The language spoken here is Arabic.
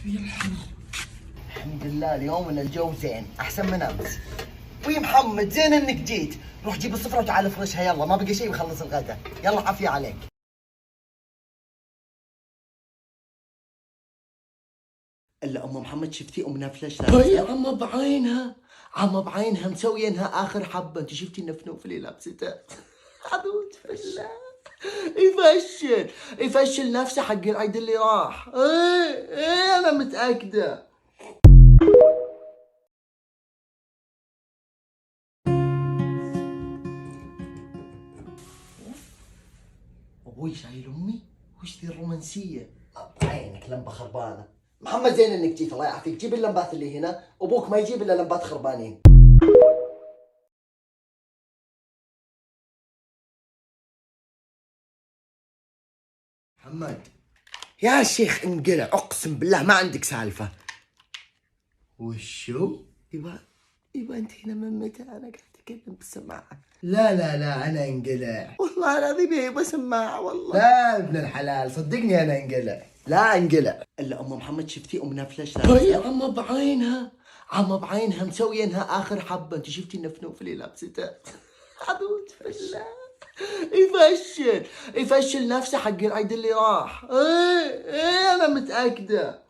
الحمد لله اليوم ان الجو زين احسن من امس. وي محمد زين انك جيت. روح جيب السفرة وتعال افرشها يلا، ما بقى شيء بخلص الغداء. يلا عافية عليك. الا ام محمد شفتي امنا فلاش لابسه؟ هي عم بعينها، عم بعينها مسوينها اخر حبه. انت شفتي النفنوف اللي لابسته؟ اعوذ بالله. يفشل نفسه حق العيد اللي راح. ايه انا متاكده. ابوي شايل امي؟ وش ذي الرومانسيه؟ عينك لمبه خربانه. محمد زين انك جيت الله يعافيك. جيب اللمبات اللي هنا، ابوك ما يجيب الا لمبات خربانين. محمد يا شيخ انقلع، اقسم بالله ما عندك سالفه. وشو؟ يبا انت هنا من متى؟ انا قاعد اتكلم بالسماعه. لا انا انقلع والله العظيم. يبا سماعه والله. لا ابن الحلال صدقني انا انقلع. لا انقلع. الا ام محمد شفتي امنا فلاش لابسه؟ هي عم بعينها، عم بعينها مسوينها اخر حبه. انت شفتي النفنوف اللي لابسته؟ اعوذ بالله. يفشل نفسه حق العيد اللي راح. ايه انا متاكده.